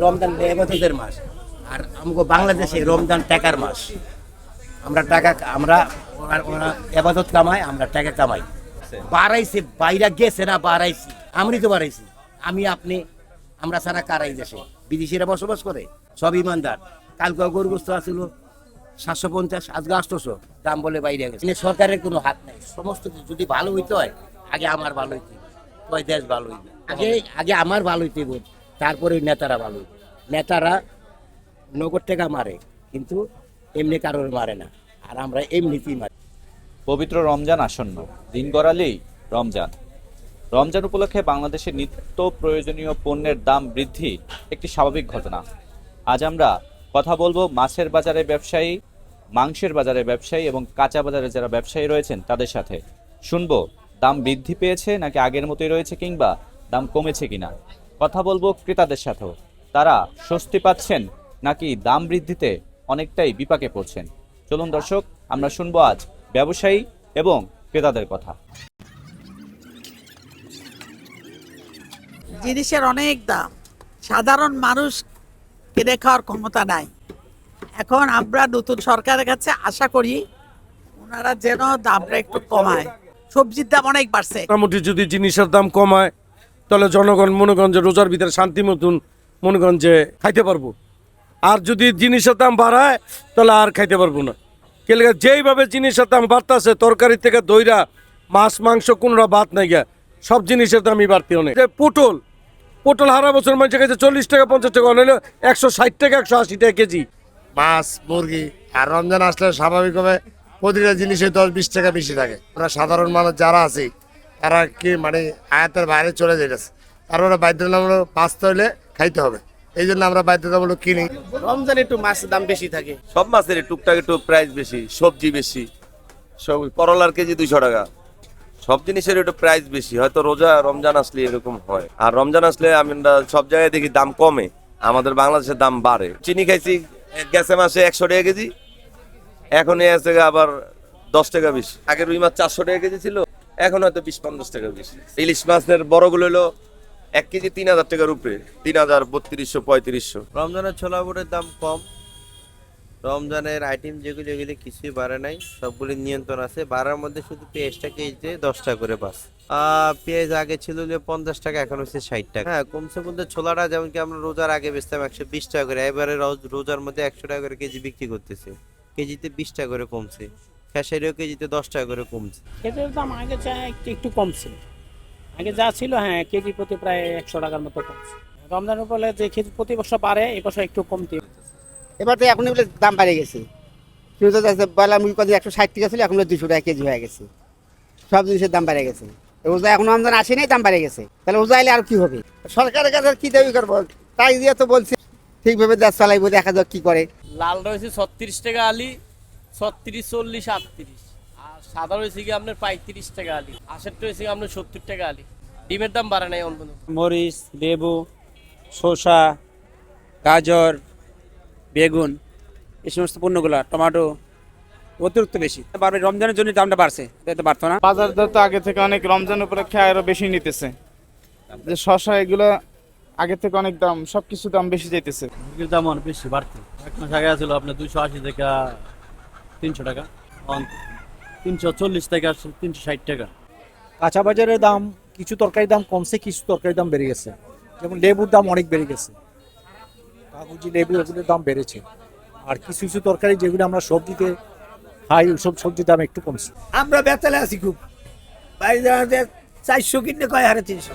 রমজান ইবাদতের মাস, আর আমাকে বাংলাদেশে রমজান টাকার মাস। আমরা টাকা ওরা ইবাদত কামাই, আমরা টাকা কামাই। বাড়াইছে, বাইরে গেছে না বাড়াইছি, আমরাই তো বাড়াইছি। আমি আপনি আমরা সারা কারাই দেশে, বিদেশিরা বসবাস করে, সব ইমানদার। কালকে গরুগ্রস্ত আসছিল 750, আজকে 800, দাম বলে বাইরে গেছে। সরকারের কোনো হাত নাই। সমস্ত যদি ভালো হইতে হয়, আগে আমার ভালো হইতে, দেশ ভালো হইবে। আগে আমার ভালো হইতে, তারপরে নেতারা ভালো হইবে। নেতারা নগদ টাকা মারে, কিন্তু এমনি কারোর মারে না, আর আমরা এমনিতেই মারি। পবিত্র রমজান আসন্ন, দিন গড়ালেই রমজান। রমজান উপলক্ষে বাংলাদেশে নিত্য প্রয়োজনীয় পণ্যের দাম বৃদ্ধি একটি স্বাভাবিক ঘটনা। আজ আমরা কথা বলবো মাছের বাজারে ব্যবসায়ী, মাংসের বাজারে ব্যবসায়ী এবং কাঁচা বাজারে যারা ব্যবসায়ী রয়েছেন তাদের সাথে। শুনবো দাম বৃদ্ধি পেয়েছে নাকি আগের মতোই রয়েছে, কিংবা দাম কমেছে কিনা। কথা বলবো ক্রেতাদের সাথেও, তারা স্বস্তি পাচ্ছেন নাকি দাম বৃদ্ধিতে অনেকটাই বিপাকে পড়ছেন। চলুন দর্শক, আমরা শুনবো আজ ব্যবসায়ী এবং ক্রেতাদের কথা। জিনিসের অনেক দাম, সাধারণ মানুষ কিনে খাওয়ার ক্ষমতা নাই। এখন আমরা নতুন সরকারের কাছে আশা করি ওনারা যেন দামটা একটু কমায়। সবজির দাম অনেক বাড়ছে। মোটামুটি যদি জিনিসের দাম কমায়, তাহলে জনগণ মনে করেন যে রোজার ভিতরে শান্তি মতন মনে করেন যে খাইতে পারবো। আর যদি জিনিসের দাম বাড়ায়, তাহলে আর খাইতে পারবো না। কেলে যেইভাবে জিনিসের দাম বাড়তেছে, তরকারি থেকে দইরা মাছ মাংস কোনোটা বাদ নাই গিয়া, সব জিনিসের দামই বাড়তি অনেক। পটল হারা বছর মানুষের কাছে 40 টাকা 50 টাকা, অনেক 160 টাকা 180 টাকা কেজি। মাছ মুরগি, আর রমজান আসলে স্বাভাবিকভাবে প্রতিটা জিনিসে 10-20 টাকা বেশি থাকে। আমরা সাধারণ মানুষ যারা আছি, তারা কি মানে আয়াতের বাইরে চলে যেতেছে, তারপরে বাধ্যতামূলক বাঁচতে হলে খাইতে হবে, এই জন্য আমরা বাধ্যতামূলক কিনি। রমজানে একটু মাছের দাম বেশি থাকে, সব মাছের টুকটাক একটু প্রাইস বেশি, সবজি বেশি, সব করলার কেজি 200 টাকা, সব জিনিসের একটু প্রাইস বেশি। হয়তো রমজান আসলে এরকম হয়, আর রমজান আসলে আমরা সব জায়গায় দেখি দাম কমে, আমাদের বাংলাদেশের দাম বাড়ে। চিনি খাইছি গেছে মাসে 100 টাকা কেজি, এখন আছে আবার 10 টাকা বেশি। আগের রুই মাছ 400 টাকা কেজি ছিল, এখন হয়তো 20-50 টাকা বেশি। ইলিশ মাছের বড়গুলো হলো 1 কেজি 3000 টাকার উপরে, 3000, 3200, 3500। রমজানের ছোলা বুটের দাম কম। রমজানের আইটেম যেগুলি কিছুই বাড়ে নাই, সবগুলি নিয়ন্ত্রণ আছে। বাড়ার মধ্যে শুধু পেঁয়াজটা কেজিতে 10 টাকা করে বাস। পেঁয়াজ আগে ছিল 50 টাকা, এখন হচ্ছে 60 টাকা। হ্যাঁ, কমছে বলতে ছোলাটা যেমন কি আমরা রোজার আগে বেচতাম 120 টাকা করে, এবারে রোজার মধ্যে 100 টাকা করে কেজি বিক্রি করতেছে। কেজিতে 20 টাকা করে কমছে। খেসারিও কেজিতে 10 টাকা করে কমছে। খেজুরের দাম আগে যা একটু কম ছিল, আগে যা ছিল হ্যাঁ কেজি প্রতি প্রায় 100 টাকার মতো কমছে। রমজানের ফলে যে খেজুর প্রতি বছর বাড়ে, এবছর একটু কমতে। এবার তো এখন দাম বাড়ে গেছে। কিন্তু বয়লার মুরগি কত 160 টাকা ছিল, এখন 200 টাকা কেজি হয়ে গেছে। সব জিনিসের দাম বাড়ে গেছে। রোজা এখন রমজান আসে নাই, দাম বাড়ে গেছে। তাহলে রোজা এলে আর কি হবে? সরকারের কাছে কি দাবি করবো? তাই দিয়ে তো বলছি ঠিকভাবে দেশ চালাইবো, দেখা যাক কি করে। লাল রয়েছে 36 টাকা আলি, 36, 40, 38। আর সাদা রয়েছে কি আপনার 35 টাকা আলি, আশেরটা রয়েছে কি আপনার 70 টাকা আলি। ডিমের দাম বাড়ে নাই অন্য। মরিচ, লেবু, শসা, গাজর, বেগুন, এই সমস্ত পণ্যগুলো, টমেটো অতিরিক্ত বেশি বাড়বে। রমজানের জন্য দামটা বাড়ছে, এটা বাড়তো না। বাজার দর তো আগে থেকে অনেক, রমজান উপলক্ষে আরো বেশি নিতেছে। যে শসা এগুলো আগে থেকে অনেক দাম, সবকিছু দাম বেশি যাইতেছে। মুরগির দাম অনেক বেশি বাড়ছে। এক মাস আগে ছিল আপনার 280 থেকে 300 টাকা, 340 থেকে 360 টাকা। কাঁচা বাজারের দাম, কিছু তরকারির দাম কমছে, কিছু তরকারির দাম বেড়ে গেছে। যেমন লেবুর দাম অনেক বেড়ে গেছে, কাগজি লেবু এগুলোর দাম বেড়েছে। আর কিছু কিছু তরকারি যেগুলো আমরা সবজিতে খাই, ওইসব সবজির দাম একটু কমছে। আমরা বেতালে আছি খুব, বাইরে 400 কিনতে কয় 350।